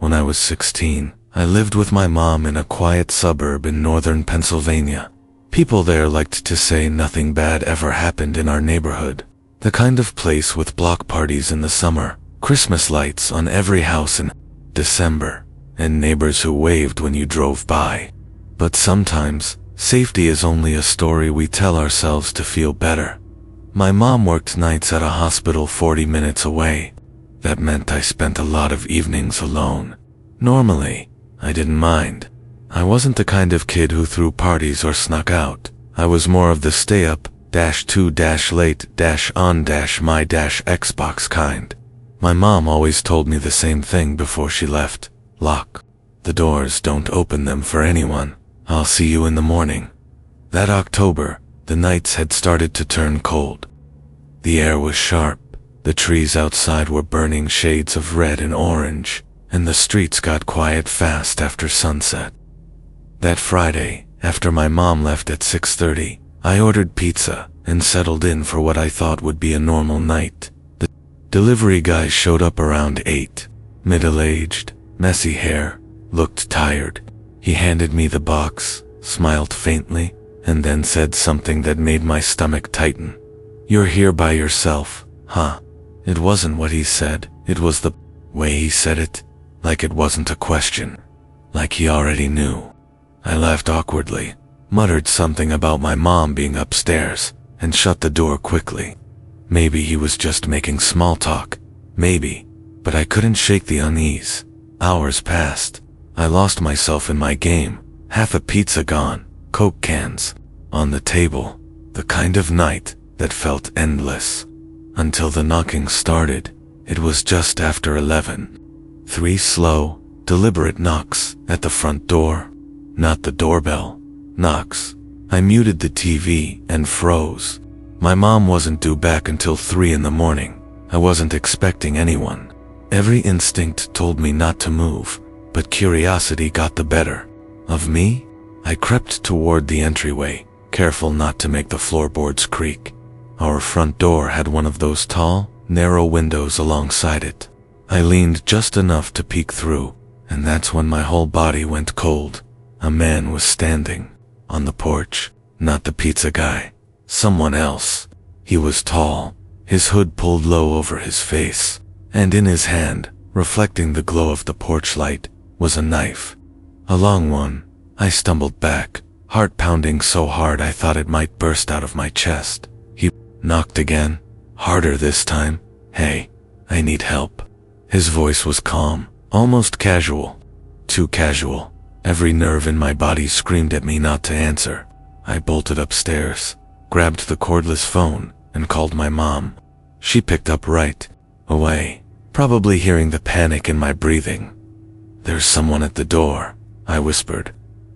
When I was 16, I lived with my mom in a quiet suburb in northern Pennsylvania. People there liked to say nothing bad ever happened in our neighborhood. The kind of place with block parties in the summer, Christmas lights on every house in December, and neighbors who waved when you drove by. But sometimes, safety is only a story we tell ourselves to feel better. My mom worked nights at a hospital 40 minutes away. That meant I spent a lot of evenings alone. Normally, I didn't mind. I wasn't the kind of kid who threw parties or snuck out. I was more of the stay up, -2, -late, -on, -my, -Xbox kind. My mom always told me the same thing before she left. Lock the doors, don't open them for anyone. I'll see you in the morning. That October, the nights had started to turn cold. The air was sharp. The trees outside were burning shades of red and orange, and the streets got quiet fast after sunset. That Friday, after my mom left at 6:30, I ordered pizza and settled in for what I thought would be a normal night. The delivery guy showed up around 8, middle-aged, messy hair, looked tired. He handed me the box, smiled faintly, and then said something that made my stomach tighten. "You're here by yourself, huh?" It wasn't what he said, it was the way he said it, like it wasn't a question, like he already knew. I laughed awkwardly, muttered something about my mom being upstairs, and shut the door quickly. Maybe he was just making small talk, maybe, but I couldn't shake the unease. Hours passed. I lost myself in my game, half a pizza gone, Coke cans on the table, the kind of night that felt endless. Until the knocking started. It was just after 11. 3 slow, deliberate knocks at the front door. Not the doorbell. Knocks. I muted the TV and froze. My mom wasn't due back until 3 in the morning. I wasn't expecting anyone. Every instinct told me not to move, but curiosity got the better of me. I crept toward the entryway, careful not to make the floorboards creak. Our front door had one of those tall, narrow windows alongside it. I leaned just enough to peek through, and that's when my whole body went cold. A man was standing on the porch, not the pizza guy, someone else. He was tall, his hood pulled low over his face, and in his hand, reflecting the glow of the porch light, was a knife. A long one. I stumbled back, heart pounding so hard I thought it might burst out of my chest. He knocked again, harder this time. "Hey, I need help." His voice was calm, almost casual. Too casual. Every nerve in my body screamed at me not to answer. I bolted upstairs, grabbed the cordless phone, and called my mom. She picked up right away, probably hearing the panic in my breathing. "There's someone at the door," I whispered.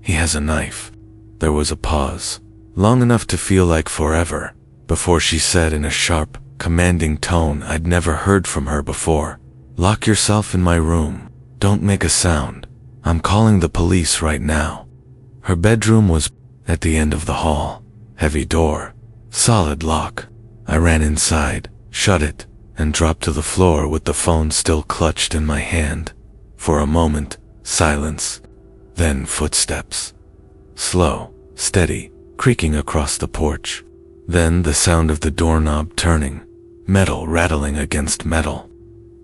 "He has a knife." There was a pause, long enough to feel like forever, before she said in a sharp, commanding tone I'd never heard from her before, "Lock yourself in my room. Don't make a sound. I'm calling the police right now." Her bedroom was at the end of the hall. Heavy door. Solid lock. I ran inside, shut it, and dropped to the floor with the phone still clutched in my hand. For a moment, silence. Then footsteps. Slow, steady, creaking across the porch. Then the sound of the doorknob turning, metal rattling against metal.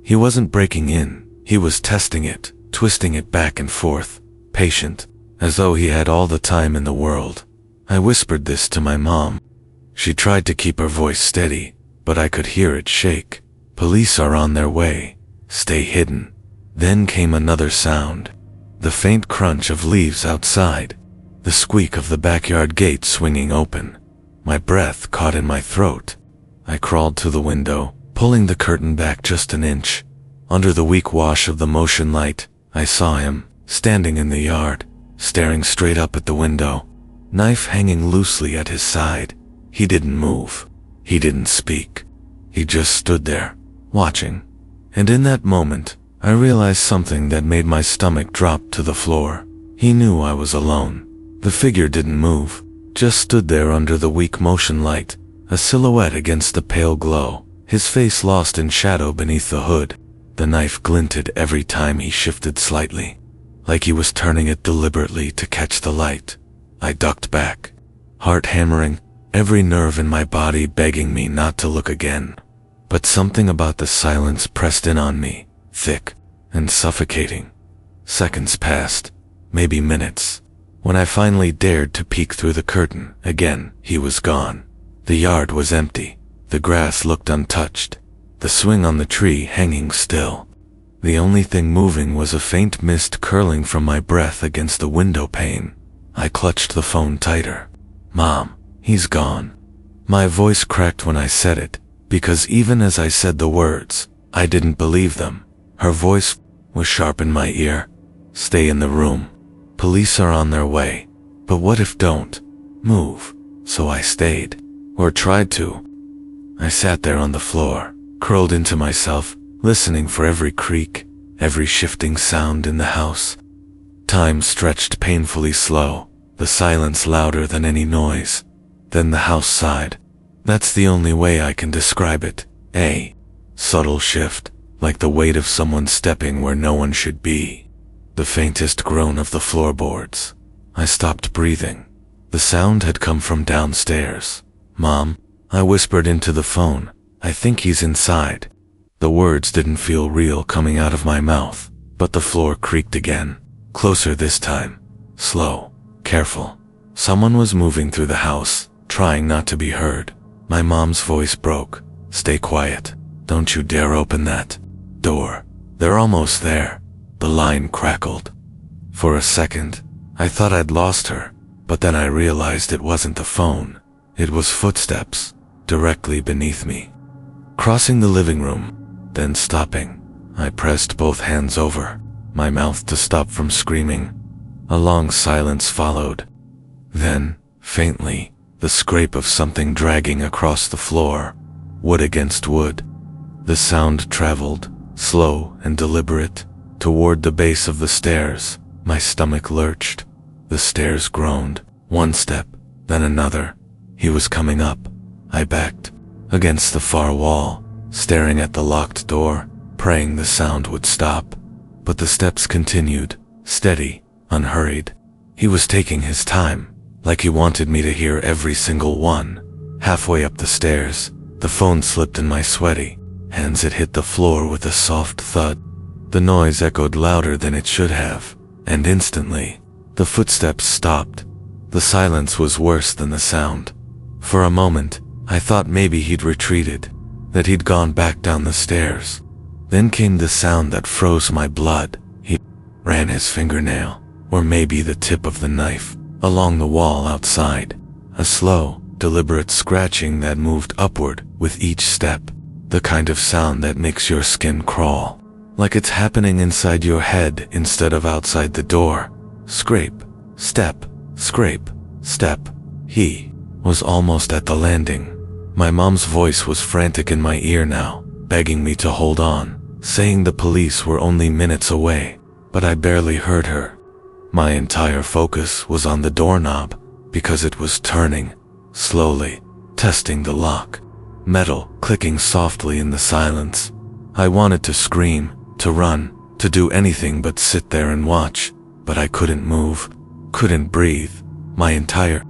He wasn't breaking in, he was testing it, twisting it back and forth, patient, as though he had all the time in the world. I whispered this to my mom. She tried to keep her voice steady, but I could hear it shake. "Police are on their way. Stay hidden." Then came another sound. The faint crunch of leaves outside. The squeak of the backyard gate swinging open. My breath caught in my throat. I crawled to the window, pulling the curtain back just an inch. Under the weak wash of the motion light, I saw him, standing in the yard, staring straight up at the window, knife hanging loosely at his side. He didn't move. He didn't speak. He just stood there, watching. And in that moment, I realized something that made my stomach drop to the floor. He knew I was alone. The figure didn't move, just stood there under the weak motion light, a silhouette against the pale glow, his face lost in shadow beneath the hood. The knife glinted every time he shifted slightly, like he was turning it deliberately to catch the light. I ducked back, heart hammering, every nerve in my body begging me not to look again. But something about the silence pressed in on me, thick and suffocating. Seconds passed, maybe minutes. When I finally dared to peek through the curtain, again, he was gone. The yard was empty. The grass looked untouched. The swing on the tree hanging still. The only thing moving was a faint mist curling from my breath against the window pane. I clutched the phone tighter. "Mom, he's gone." My voice cracked when I said it, because even as I said the words, I didn't believe them. Her voice was sharp in my ear. "Stay in the room. Police are on their way. But what if don't move?" So I stayed, or tried to. I sat there on the floor, curled into myself, listening for every creak, every shifting sound in the house. Time stretched painfully slow, the silence louder than any noise. Then the house sighed. That's the only way I can describe it. A subtle shift, like the weight of someone stepping where no one should be. The faintest groan of the floorboards. I stopped breathing. The sound had come from downstairs. "Mom," I whispered into the phone, "I think he's inside." The words didn't feel real coming out of my mouth, but the floor creaked again. Closer this time. Slow, careful. Someone was moving through the house, trying not to be heard. My mom's voice broke. "Stay quiet. Don't you dare open that door. They're almost there." The line crackled. For a second, I thought I'd lost her, but then I realized it wasn't the phone. It was footsteps, directly beneath me. Crossing the living room, then stopping. I pressed both hands over my mouth to stop from screaming. A long silence followed. Then, faintly, the scrape of something dragging across the floor, wood against wood. The sound traveled, slow and deliberate, toward the base of the stairs. My stomach lurched. The stairs groaned. One step, then another. He was coming up. I backed against the far wall, staring at the locked door, praying the sound would stop. But the steps continued, steady, unhurried. He was taking his time, like he wanted me to hear every single one. Halfway up the stairs, the phone slipped in my sweaty hands. It hit the floor with a soft thud. The noise echoed louder than it should have, and instantly, the footsteps stopped. The silence was worse than the sound. For a moment, I thought maybe he'd retreated, that he'd gone back down the stairs. Then came the sound that froze my blood. He ran his fingernail, or maybe the tip of the knife, along the wall outside. A slow, deliberate scratching that moved upward with each step. The kind of sound that makes your skin crawl, like it's happening inside your head instead of outside the door. Scrape, step, scrape, step. He was almost at the landing. My mom's voice was frantic in my ear now, begging me to hold on, saying the police were only minutes away, but I barely heard her. My entire focus was on the doorknob, because it was turning, slowly, testing the lock. Metal clicking softly in the silence. I wanted to scream, to run, to do anything but sit there and watch, but I couldn't move, couldn't breathe. My entire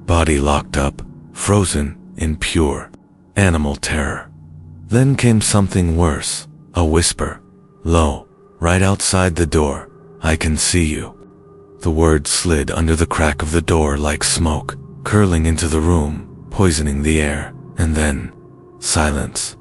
body locked up, frozen in pure animal terror. Then came something worse, a whisper, low, right outside the door. "I can see you." The words slid under the crack of the door like smoke, curling into the room, poisoning the air, and then silence.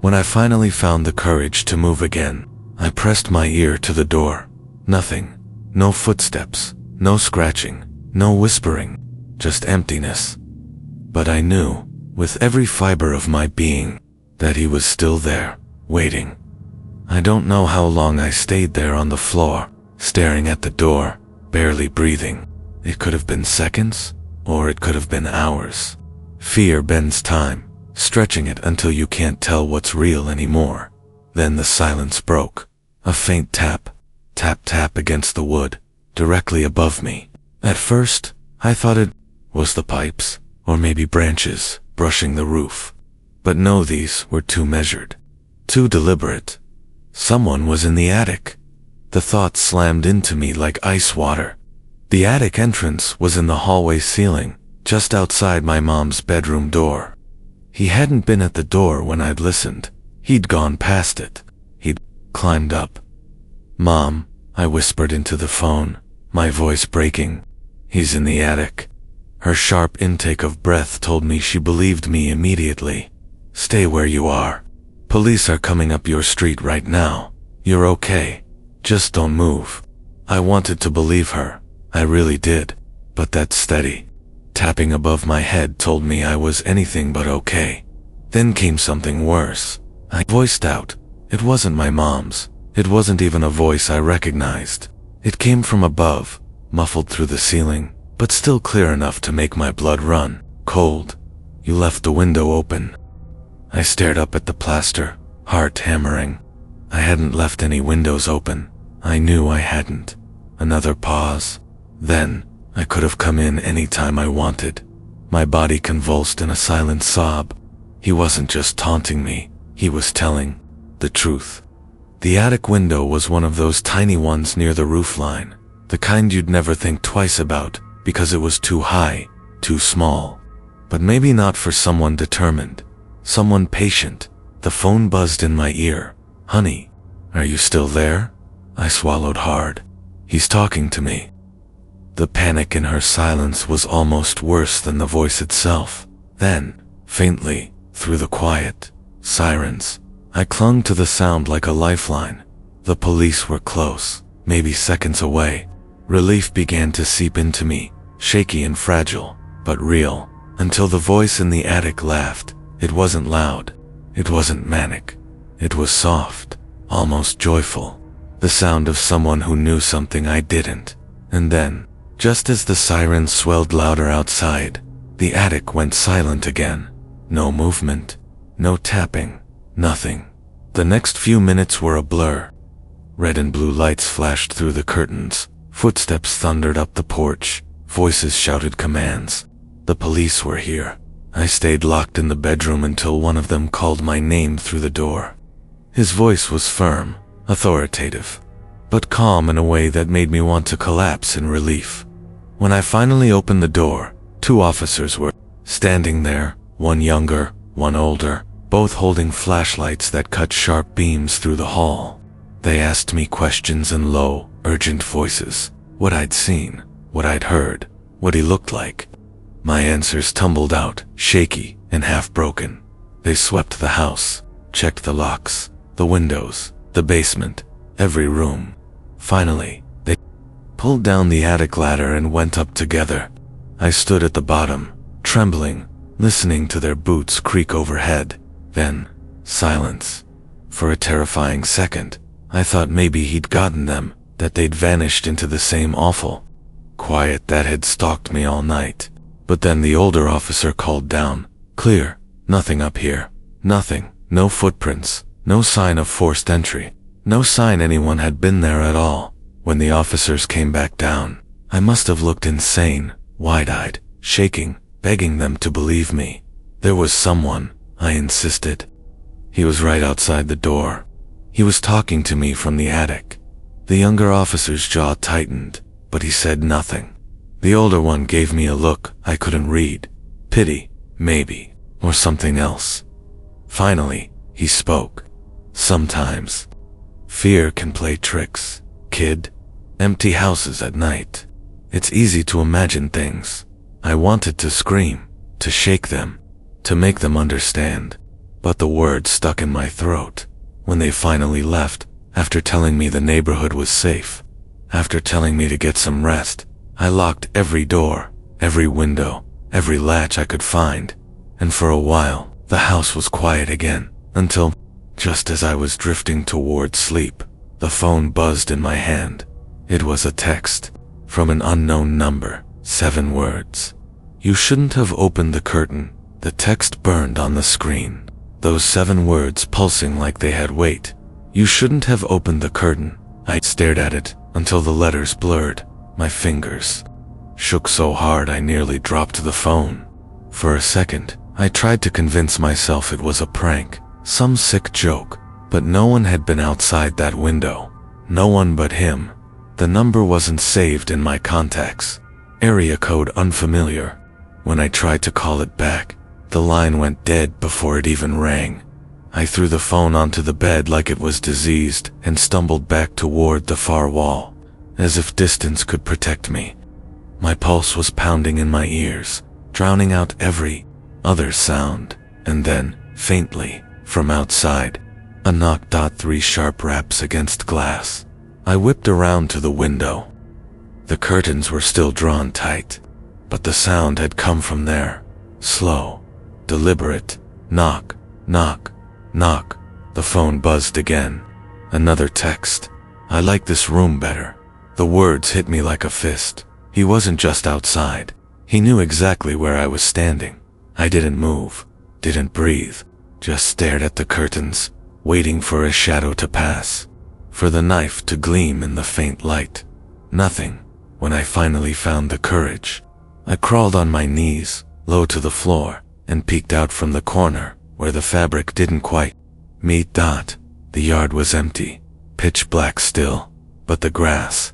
When I finally found the courage to move again, I pressed my ear to the door. Nothing. No footsteps, no scratching, no whispering, just emptiness. But I knew, with every fiber of my being, that he was still there, waiting. I don't know how long I stayed there on the floor, staring at the door, barely breathing. It could have been seconds, or it could have been hours. Fear bends time, stretching it until you can't tell what's real anymore. Then the silence broke. A faint tap, tap tap against the wood, directly above me. At first, I thought it was the pipes, or maybe branches, brushing the roof. But no, these were too measured, too deliberate. Someone was in the attic. The thought slammed into me like ice water. The attic entrance was in the hallway ceiling, just outside my mom's bedroom door. He hadn't been at the door when I'd listened. He'd gone past it. He'd climbed up. "Mom," I whispered into the phone, my voice breaking. "He's in the attic." Her sharp intake of breath told me she believed me immediately. "Stay where you are. Police are coming up your street right now. You're okay. Just don't move." I wanted to believe her. I really did. But that steady tapping above my head told me I was anything but okay. Then came something worse. I voiced out. It wasn't my mom's. It wasn't even a voice I recognized. It came from above, muffled through the ceiling, but still clear enough to make my blood run cold. "You left the window open." I stared up at the plaster, heart hammering. I hadn't left any windows open. I knew I hadn't. Another pause. Then, I could have come in any time I wanted. My body convulsed in a silent sob. He wasn't just taunting me, he was telling the truth. The attic window was one of those tiny ones near the roofline, the kind you'd never think twice about because it was too high, too small. But maybe not for someone determined, someone patient. The phone buzzed in my ear. "Honey, are you still there?" I swallowed hard. He's talking to me. The panic in her silence was almost worse than the voice itself. Then, faintly, through the quiet, sirens, I clung to the sound like a lifeline. The police were close, maybe seconds away. Relief began to seep into me, shaky and fragile, but real, until the voice in the attic laughed. It wasn't loud. It wasn't manic. It was soft, almost joyful. The sound of someone who knew something I didn't. And then, just as the sirens swelled louder outside, the attic went silent again. No movement, no tapping, nothing. The next few minutes were a blur. Red and blue lights flashed through the curtains. Footsteps thundered up the porch. Voices shouted commands. The police were here. I stayed locked in the bedroom until one of them called my name through the door. His voice was firm, authoritative, but calm in a way that made me want to collapse in relief. When I finally opened the door, 2 officers were standing there, one younger, one older, both holding flashlights that cut sharp beams through the hall. They asked me questions in low, urgent voices. What I'd seen, what I'd heard, what he looked like. My answers tumbled out, shaky and half-broken. They swept the house, checked the locks, the windows, the basement, every room. Finally, they pulled down the attic ladder and went up together. I stood at the bottom, trembling, listening to their boots creak overhead. Then, silence. For a terrifying second, I thought maybe he'd gotten them, that they'd vanished into the same awful quiet that had stalked me all night. But then the older officer called down, "Clear, nothing up here. Nothing, no footprints, no sign of forced entry, no sign anyone had been there at all." When the officers came back down, I must have looked insane, wide-eyed, shaking, begging them to believe me. There was someone, I insisted. He was right outside the door. He was talking to me from the attic. The younger officer's jaw tightened, but he said nothing. The older one gave me a look I couldn't read. Pity, maybe, or something else. Finally, he spoke. "Sometimes, fear can play tricks, kid. Empty houses at night. It's easy to imagine things." I wanted to scream, to shake them, to make them understand. But the words stuck in my throat. When they finally left, after telling me the neighborhood was safe, after telling me to get some rest, I locked every door, every window, every latch I could find. And for a while, the house was quiet again, until, just as I was drifting towards sleep, the phone buzzed in my hand. It was a text, from an unknown number, 7 words. "You shouldn't have opened the curtain." The text burned on the screen, those 7 words pulsing like they had weight. "You shouldn't have opened the curtain." I stared at it until the letters blurred. My fingers shook so hard I nearly dropped the phone. For a second, I tried to convince myself it was a prank, some sick joke. But no one had been outside that window. No one but him. The number wasn't saved in my contacts. Area code unfamiliar. When I tried to call it back, the line went dead before it even rang. I threw the phone onto the bed like it was diseased and stumbled back toward the far wall, as if distance could protect me. My pulse was pounding in my ears, drowning out every other sound, and then, faintly, from outside, a knock. 3 sharp raps against glass. I whipped around to the window. The curtains were still drawn tight, but the sound had come from there. Slow, deliberate, knock, knock, knock. The phone buzzed again. Another text. I like this room better. The words hit me like a fist. He wasn't just outside. He knew exactly where I was standing. I didn't move, didn't breathe, just stared at the curtains, waiting for a shadow to pass, for the knife to gleam in the faint light. Nothing. When I finally found the courage, I crawled on my knees, low to the floor, and peeked out from the corner where the fabric didn't quite meet. The yard was empty, pitch black still, but the grass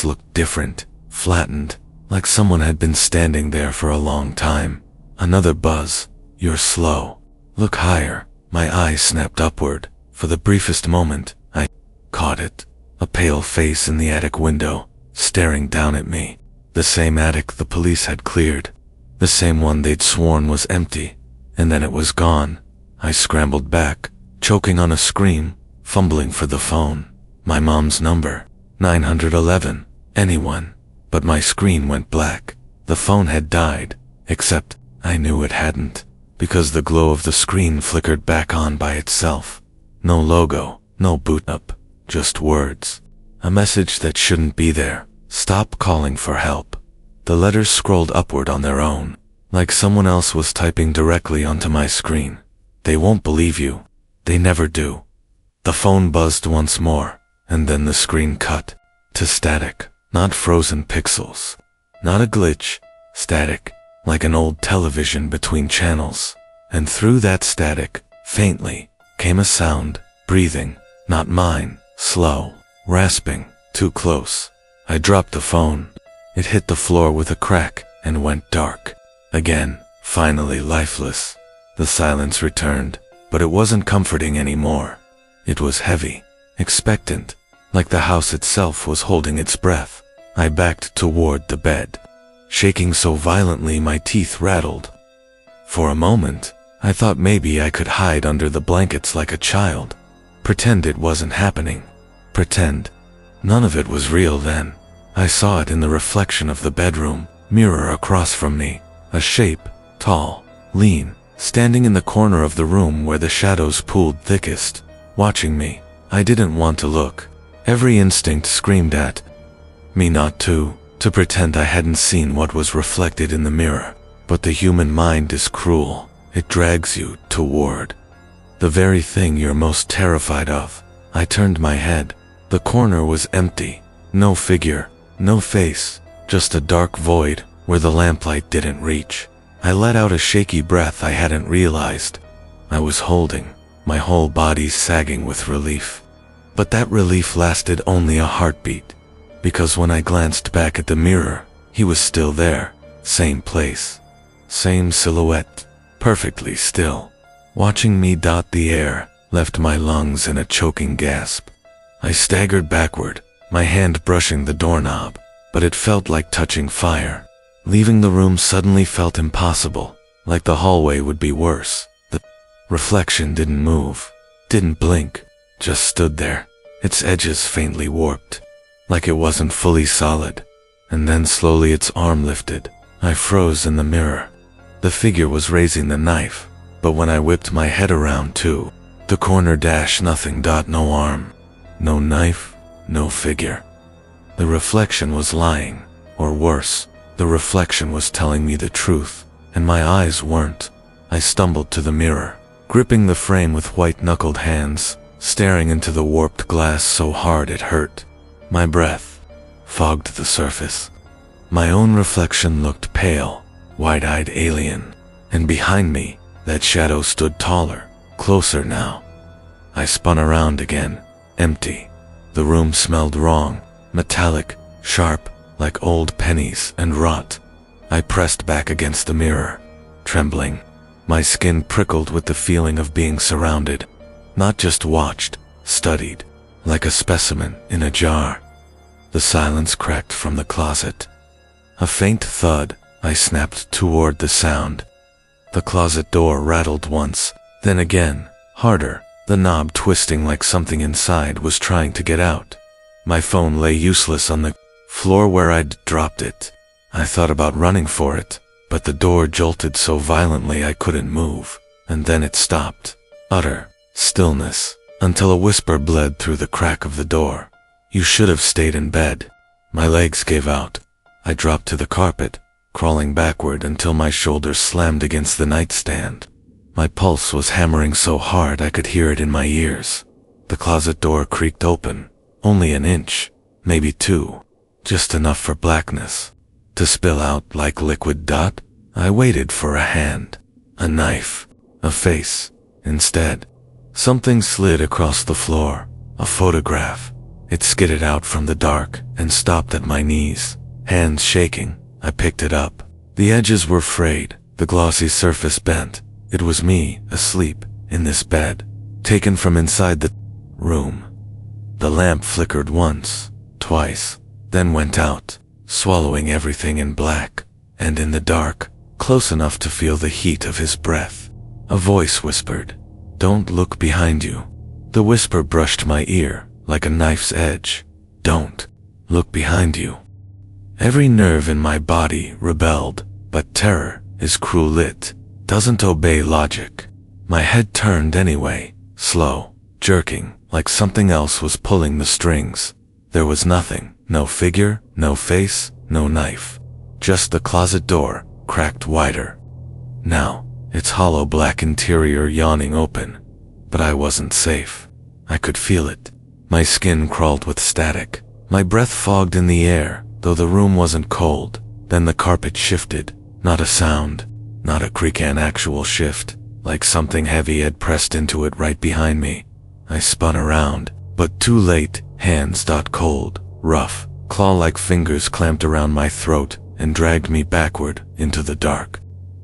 looked different, flattened, like someone had been standing there for a long time. Another buzz. You're slow. Look higher. My eyes snapped upward. For the briefest moment, I caught it. A pale face in the attic window, staring down at me. The same attic the police had cleared. The same one they'd sworn was empty. And then it was gone. I scrambled back, choking on a scream, fumbling for the phone. My mom's number. 911. Anyone. But my screen went black. The phone had died. Except, I knew it hadn't, because the glow of the screen flickered back on by itself. No logo, no boot up, just words. A message that shouldn't be there. Stop calling for help. The letters scrolled upward on their own, like someone else was typing directly onto my screen. They won't believe you. They never do. The phone buzzed once more, and then the screen cut to static, not frozen pixels, not a glitch, static, like an old television between channels. And through that static, faintly, came a sound, breathing, not mine, slow, rasping, too close. I dropped the phone. It hit the floor with a crack and went dark. Again, finally lifeless. The silence returned, but it wasn't comforting anymore. It was heavy, expectant, like the house itself was holding its breath. I backed toward the bed, shaking so violently my teeth rattled. For a moment, I thought maybe I could hide under the blankets like a child. Pretend it wasn't happening. Pretend. None of it was real then. I saw it in the reflection of the bedroom mirror across from me. A shape, tall, lean, standing in the corner of the room where the shadows pooled thickest, watching me. I didn't want to look. Every instinct screamed at me not to pretend I hadn't seen what was reflected in the mirror. But the human mind is cruel. It drags you toward the very thing you're most terrified of. I turned my head. The corner was empty. No figure, no face, just a dark void where the lamplight didn't reach. I let out a shaky breath I hadn't realized I was holding, my whole body sagging with relief. But that relief lasted only a heartbeat, because when I glanced back at the mirror, he was still there, same place, same silhouette, perfectly still. Watching me. The air left my lungs in a choking gasp. I staggered backward, my hand brushing the doorknob, but it felt like touching fire. Leaving the room suddenly felt impossible, like the hallway would be worse. The reflection didn't move, didn't blink, just stood there, its edges faintly warped, like it wasn't fully solid. And then slowly its arm lifted. I froze in the mirror. The figure was raising the knife, but when I whipped my head around to the corner, nothing. No arm, no knife, no figure. The reflection was lying, or worse, the reflection was telling me the truth, and my eyes weren't. I stumbled to the mirror, gripping the frame with white-knuckled hands, staring into the warped glass so hard it hurt. My breath fogged the surface. My own reflection looked pale, wide-eyed alien, and behind me, that shadow stood taller, closer now. I spun around again. Empty. The room smelled wrong. Metallic, sharp, like old pennies and rot. I pressed back against the mirror, trembling. My skin prickled with the feeling of being surrounded. Not just watched, studied, like a specimen in a jar. The silence cracked from the closet. A faint thud. I snapped toward the sound. The closet door rattled once, then again, harder, the knob twisting like something inside was trying to get out. My phone lay useless on the floor where I'd dropped it. I thought about running for it, but the door jolted so violently I couldn't move, and then it stopped. Utter stillness, until a whisper bled through the crack of the door. "You should have stayed in bed." My legs gave out. I dropped to the carpet, crawling backward until my shoulders slammed against the nightstand. My pulse was hammering so hard I could hear it in my ears. The closet door creaked open, only an inch, maybe two, just enough for blackness to spill out like liquid dot. I waited for a hand, a knife, a face. Instead, something slid across the floor, a photograph. It skidded out from the dark and stopped at my knees. Hands shaking, I picked it up. The edges were frayed, the glossy surface bent. It was me, asleep, in this bed, taken from inside the room. The lamp flickered once, twice, then went out, swallowing everything in black, and in the dark, close enough to feel the heat of his breath. A voice whispered, "Don't look behind you." The whisper brushed my ear, like a knife's edge. "Don't look behind you." Every nerve in my body rebelled, but terror is cruel. It doesn't obey logic. My head turned anyway, slow, jerking, like something else was pulling the strings. There was nothing, no figure, no face, no knife. Just the closet door, cracked wider. Now, its hollow black interior yawning open. But I wasn't safe. I could feel it. My skin crawled with static. My breath fogged in the air, though the room wasn't cold. Then the carpet shifted. Not a sound, not a creak, an actual shift, like something heavy had pressed into it right behind me. I spun around, but too late. Hands cold, rough, claw-like fingers clamped around my throat and dragged me backward into the dark.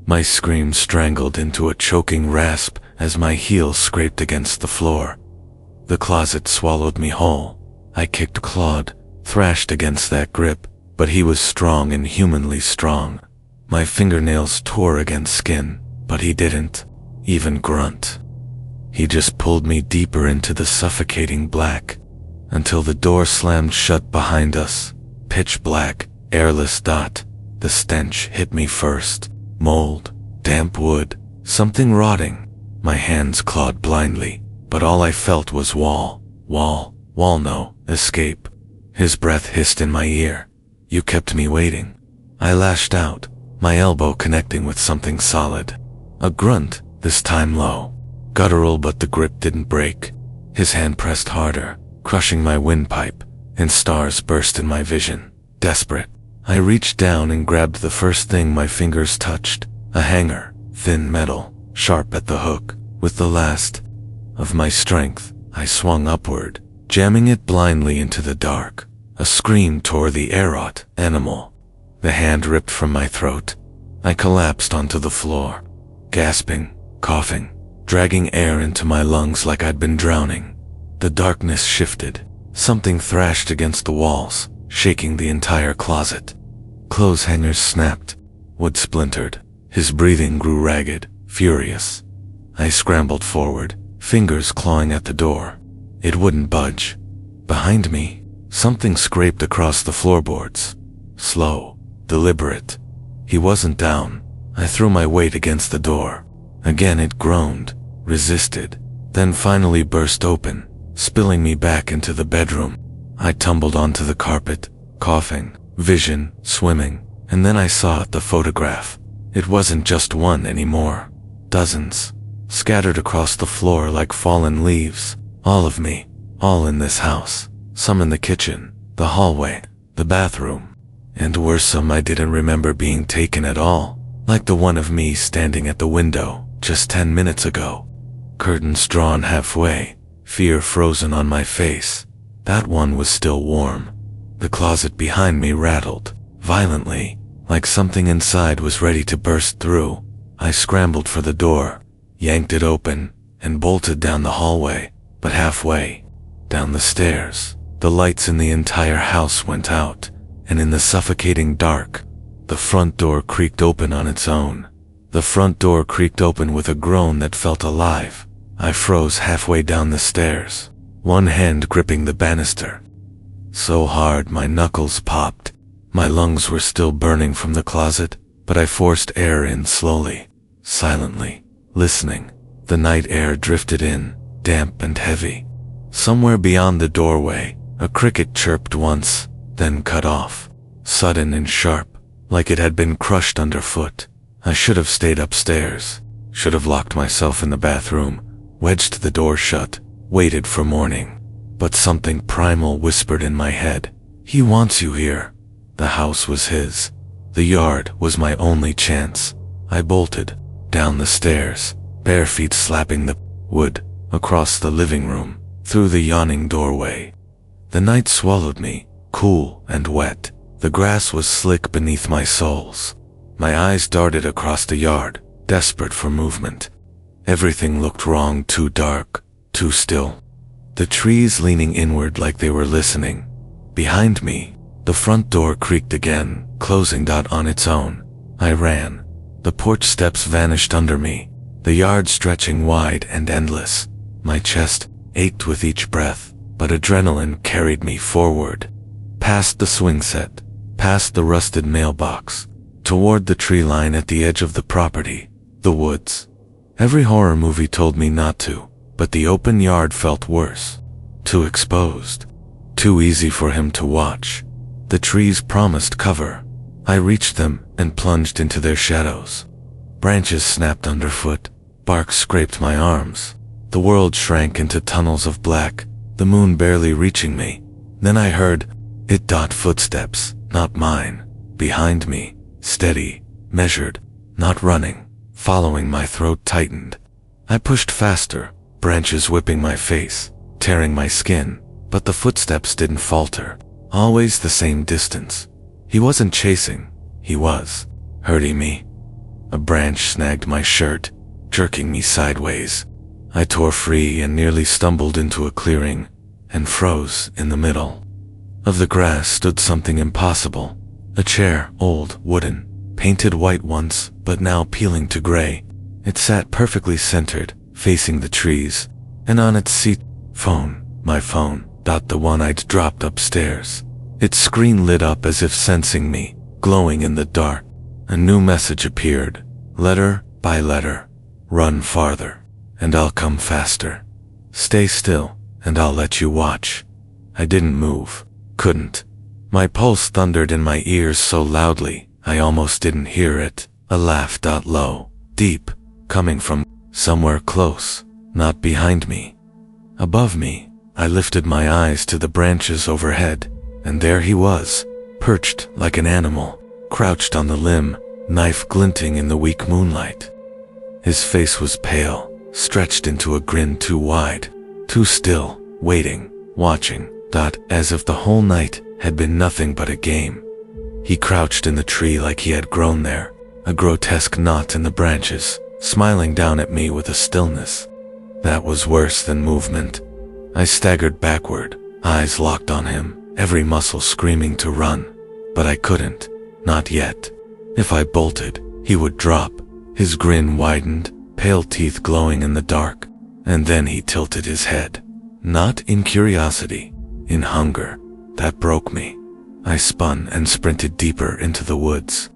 My scream strangled into a choking rasp as my heels scraped against the floor. The closet swallowed me whole. I kicked, clawed, thrashed against that grip, but he was strong, inhumanly strong. My fingernails tore against skin, but he didn't even grunt. He just pulled me deeper into the suffocating black, until the door slammed shut behind us. Pitch black, airless. The stench hit me first. Mold, damp wood, something rotting. My hands clawed blindly, but all I felt was wall, no escape. His breath hissed in my ear. "You kept me waiting." I lashed out, my elbow connecting with something solid. A grunt, this time low, guttural, but the grip didn't break. His hand pressed harder, crushing my windpipe, and stars burst in my vision. Desperate, I reached down and grabbed the first thing my fingers touched, a hanger, thin metal, sharp at the hook. With the last of my strength, I swung upward, jamming it blindly into the dark. A scream tore the air. Animal. The hand ripped from my throat. I collapsed onto the floor, gasping, coughing, dragging air into my lungs like I'd been drowning. The darkness shifted. Something thrashed against the walls, shaking the entire closet. Clothes hangers snapped. Wood splintered. His breathing grew ragged, furious. I scrambled forward, fingers clawing at the door. It wouldn't budge. Behind me, something scraped across the floorboards. Slow, deliberate. He wasn't down. I threw my weight against the door. Again it groaned, resisted, then finally burst open, spilling me back into the bedroom. I tumbled onto the carpet, coughing, vision swimming, and then I saw the photograph. It wasn't just one anymore. Dozens, scattered across the floor like fallen leaves. All of me, all in this house. Some in the kitchen, the hallway, the bathroom. And worse, some I didn't remember being taken at all, like the one of me standing at the window just 10 minutes ago. Curtains drawn halfway, fear frozen on my face. That one was still warm. The closet behind me rattled violently, like something inside was ready to burst through. I scrambled for the door, yanked it open, and bolted down the hallway. But halfway down the stairs, the lights in the entire house went out, and in the suffocating dark, the front door creaked open on its own. The front door creaked open with a groan that felt alive. I froze halfway down the stairs, one hand gripping the banister, so hard my knuckles popped. My lungs were still burning from the closet, but I forced air in slowly, silently, listening. The night air drifted in, damp and heavy. Somewhere beyond the doorway, a cricket chirped once, then cut off, sudden and sharp, like it had been crushed underfoot. I should have stayed upstairs, should have locked myself in the bathroom, wedged the door shut, waited for morning. But something primal whispered in my head, "He wants you here." The house was his. The yard was my only chance. I bolted down the stairs, bare feet slapping the wood, across the living room, through the yawning doorway. The night swallowed me, cool and wet. The grass was slick beneath my soles. My eyes darted across the yard, desperate for movement. Everything looked wrong, too dark, too still. The trees leaning inward like they were listening. Behind me, the front door creaked again, closing on its own. I ran. The porch steps vanished under me, the yard stretching wide and endless. My chest ached with each breath, but adrenaline carried me forward. Past the swing set, past the rusted mailbox, toward the tree line at the edge of the property, the woods. Every horror movie told me not to, but the open yard felt worse. Too exposed. Too easy for him to watch. The trees promised cover. I reached them and plunged into their shadows. Branches snapped underfoot. Bark scraped my arms. The world shrank into tunnels of black, the moon barely reaching me. Then I heard it. Footsteps, not mine, behind me, steady, measured, not running, following. My throat tightened. I pushed faster, branches whipping my face, tearing my skin, but the footsteps didn't falter. Always the same distance. He wasn't chasing, he was hurting me. A branch snagged my shirt, jerking me sideways. I tore free and nearly stumbled into a clearing, and froze in the middle. Of the grass stood something impossible. A chair, old, wooden, painted white once, but now peeling to gray. It sat perfectly centered, facing the trees, and on its seat, my phone, the one I'd dropped upstairs. Its screen lit up as if sensing me, glowing in the dark. A new message appeared, letter by letter. Run farther, and I'll come faster. Stay still, and I'll let you watch. I didn't move, couldn't. My pulse thundered in my ears so loudly, I almost didn't hear it. A laugh, low, deep, coming from somewhere close, not behind me. Above me, I lifted my eyes to the branches overhead, and there he was, perched like an animal, crouched on the limb, knife glinting in the weak moonlight. His face was pale, stretched into a grin too wide, too still, waiting, watching, as if the whole night had been nothing but a game. He crouched in the tree like he had grown there, a grotesque knot in the branches, smiling down at me with a stillness that was worse than movement. I staggered backward, eyes locked on him, every muscle screaming to run, but I couldn't, not yet. If I bolted, he would drop. His grin widened, pale teeth glowing in the dark, and then he tilted his head. Not in curiosity, in hunger. That broke me. I spun and sprinted deeper into the woods.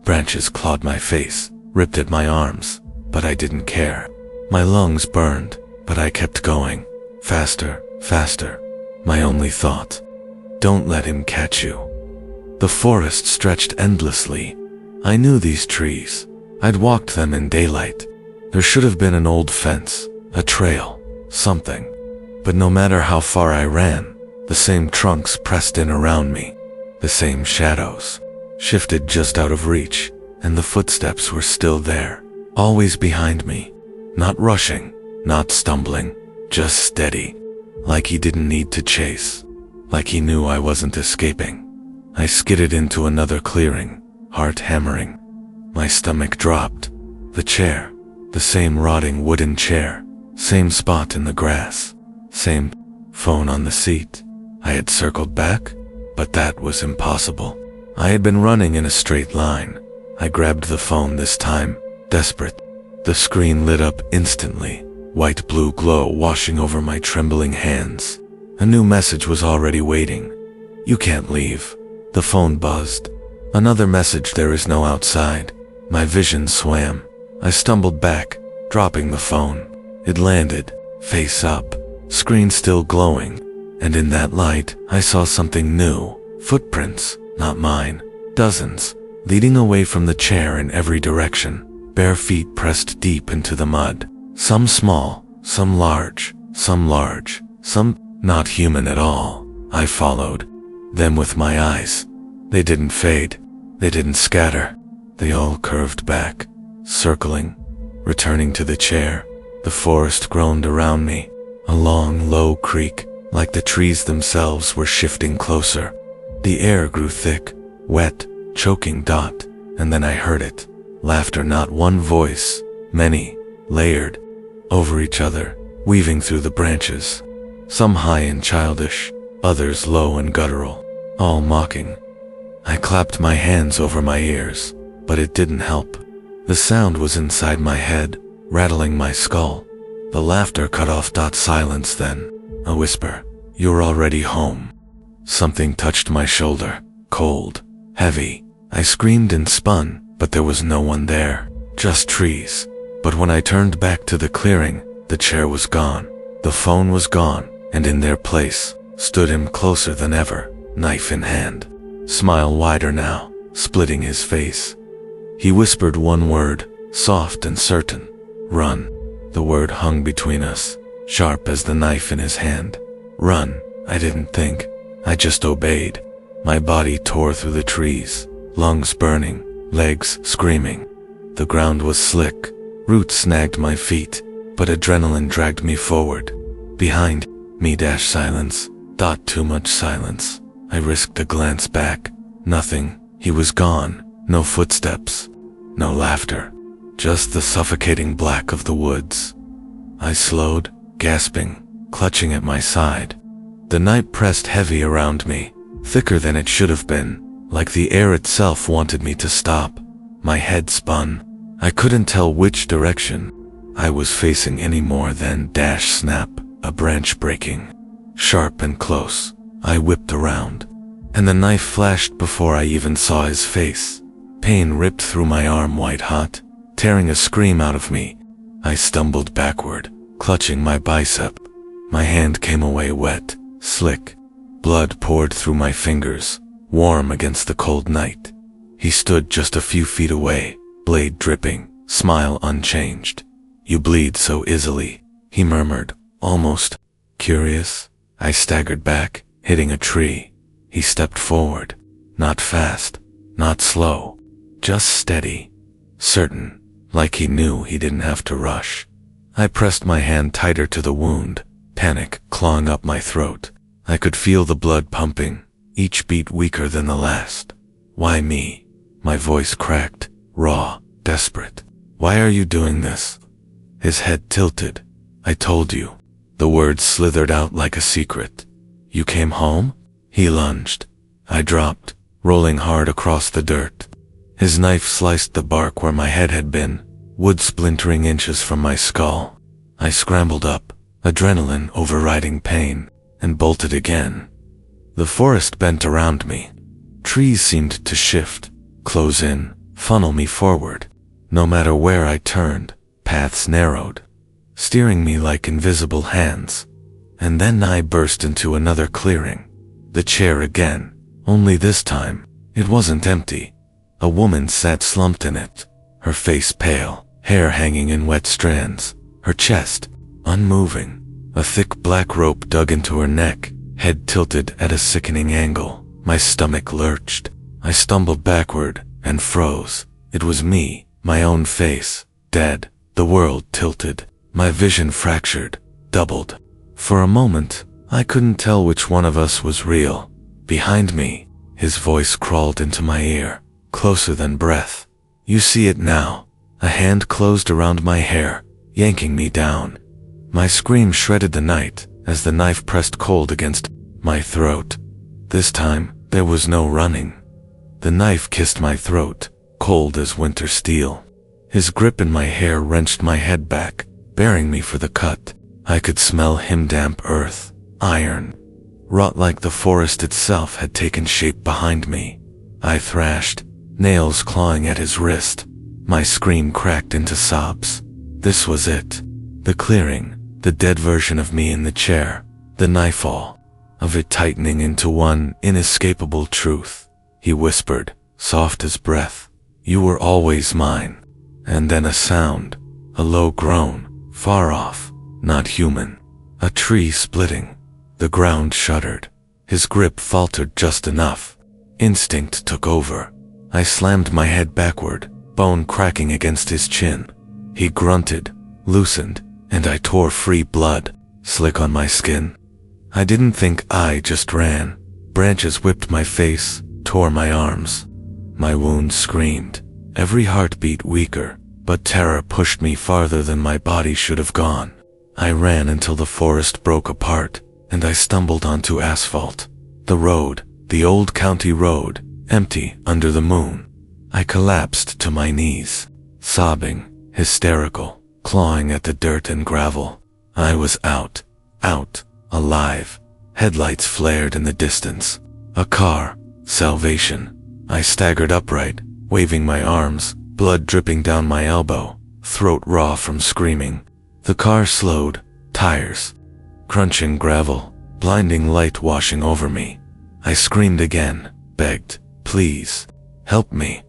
Branches clawed my face, ripped at my arms, but I didn't care. My lungs burned, but I kept going. Faster, faster. My only thought. Don't let him catch you. The forest stretched endlessly. I knew these trees. I'd walked them in daylight. There should have been an old fence, a trail, something. But no matter how far I ran, the same trunks pressed in around me, the same shadows, shifted just out of reach, and the footsteps were still there, always behind me, not rushing, not stumbling, just steady, like he didn't need to chase, like he knew I wasn't escaping. I skidded into another clearing, heart hammering. My stomach dropped. The chair, the same rotting wooden chair, same spot in the grass, same phone on the seat. I had circled back, but that was impossible. I had been running in a straight line. I grabbed the phone this time, desperate. The screen lit up instantly, white-blue glow washing over my trembling hands. A new message was already waiting. "You can't leave." The phone buzzed. Another message, "There is no outside." My vision swam. I stumbled back, dropping the phone. It landed, face up, screen still glowing, and in that light, I saw something new. Footprints, not mine, dozens, leading away from the chair in every direction, bare feet pressed deep into the mud. Some small, some large, some not human at all. I followed them with my eyes. They didn't fade, they didn't scatter. They all curved back, circling, returning to the chair. The forest groaned around me, a long, low creak, like the trees themselves were shifting closer. The air grew thick, wet, choking dot, and then I heard it. Laughter, not one voice, many, layered, over each other, weaving through the branches. Some high and childish, others low and guttural, all mocking. I clapped my hands over my ears, but it didn't help. The sound was inside my head, rattling my skull. The laughter cut off. Silence then. A whisper. "You're already home." Something touched my shoulder, cold, heavy. I screamed and spun, but there was no one there, just trees. But when I turned back to the clearing, the chair was gone, the phone was gone, and in their place stood him closer than ever, knife in hand. Smile wider now, splitting his face. He whispered one word, soft and certain. "Run." The word hung between us, sharp as the knife in his hand. Run. I didn't think. I just obeyed. My body tore through the trees, lungs burning, legs screaming. The ground was slick. Roots snagged my feet, but adrenaline dragged me forward. Behind me, silence. Too much silence. I risked a glance back. Nothing. He was gone. No footsteps. No laughter. Just the suffocating black of the woods. I slowed, gasping, clutching at my side. The night pressed heavy around me, thicker than it should have been, like the air itself wanted me to stop. My head spun. I couldn't tell which direction I was facing any more than snap, a branch breaking. Sharp and close, I whipped around, and the knife flashed before I even saw his face. Pain ripped through my arm white hot, tearing a scream out of me. I stumbled backward, clutching my bicep. My hand came away wet, slick. Blood poured through my fingers, warm against the cold night. He stood just a few feet away, blade dripping, smile unchanged. "You bleed so easily," he murmured, almost curious. I staggered back, hitting a tree. He stepped forward, not fast, not slow, just steady, certain, like he knew he didn't have to rush. I pressed my hand tighter to the wound, panic clawing up my throat. I could feel the blood pumping, each beat weaker than the last. "Why me?" My voice cracked, raw, desperate. "Why are you doing this?" His head tilted. "I told you." The words slithered out like a secret. "You came home?" He lunged. I dropped, rolling hard across the dirt. His knife sliced the bark where my head had been, wood splintering inches from my skull. I scrambled up, adrenaline overriding pain, and bolted again. The forest bent around me. Trees seemed to shift, close in, funnel me forward. No matter where I turned, paths narrowed, steering me like invisible hands. And then I burst into another clearing. The chair again, only this time, it wasn't empty. A woman sat slumped in it, her face pale, hair hanging in wet strands, her chest unmoving. A thick black rope dug into her neck, head tilted at a sickening angle. My stomach lurched. I stumbled backward and froze. It was me, my own face, dead. The world tilted. My vision fractured, doubled. For a moment, I couldn't tell which one of us was real. Behind me, his voice crawled into my ear, closer than breath. You see it now. A hand closed around my hair, yanking me down. My scream shredded the night as the knife pressed cold against my throat. This time, there was no running. The knife kissed my throat, cold as winter steel. His grip in my hair wrenched my head back, bearing me for the cut. I could smell him, damp earth, iron, wrought like the forest itself had taken shape behind me. I thrashed, nails clawing at his wrist. My scream cracked into sobs. This was it. The clearing, the dead version of me in the chair, the knife all of it tightening into one inescapable truth. He whispered, soft as breath, "You were always mine." And then a sound, a low groan, far off, not human. A tree splitting. The ground shuddered. His grip faltered just enough. Instinct took over. I slammed my head backward, bone cracking against his chin. He grunted, loosened, and I tore free, blood slick on my skin. I didn't think, I just ran. Branches whipped my face, tore my arms. My wounds screamed, every heartbeat weaker, but terror pushed me farther than my body should have gone. I ran until the forest broke apart, and I stumbled onto asphalt. The road, the old county road, empty under the moon. I collapsed to my knees, sobbing, hysterical, clawing at the dirt and gravel. I was out, alive. Headlights flared in the distance. A car, salvation. I staggered upright, waving my arms, blood dripping down my elbow, throat raw from screaming. The car slowed, tires crunching gravel, blinding light washing over me. I screamed again, begged, "Please, help me."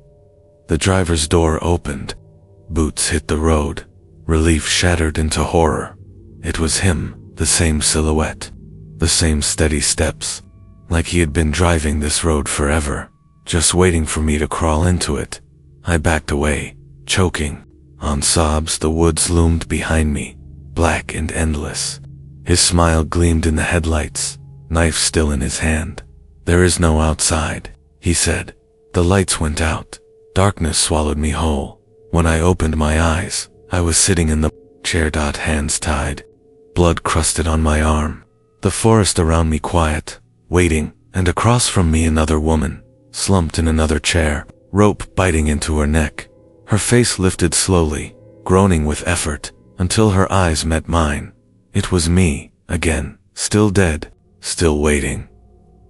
The driver's door opened. Boots hit the road. Relief shattered into horror. It was him, the same silhouette, the same steady steps, like he had been driving this road forever, just waiting for me to crawl into it. I backed away, choking. On sobs, the woods loomed behind me, black and endless. His smile gleamed in the headlights, knife still in his hand. "There is no outside," he said. The lights went out. Darkness swallowed me whole. When I opened my eyes, I was sitting in the chair, hands tied, blood crusted on my arm. The forest around me quiet, waiting, and across from me another woman, slumped in another chair, rope biting into her neck. Her face lifted slowly, groaning with effort, until her eyes met mine. It was me, again, still dead, still waiting.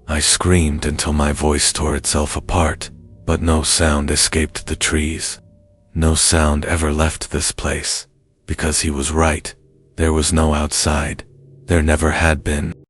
I screamed until my voice tore itself apart, but no sound escaped the trees. No sound ever left this place, because he was right. There was no outside. There never had been.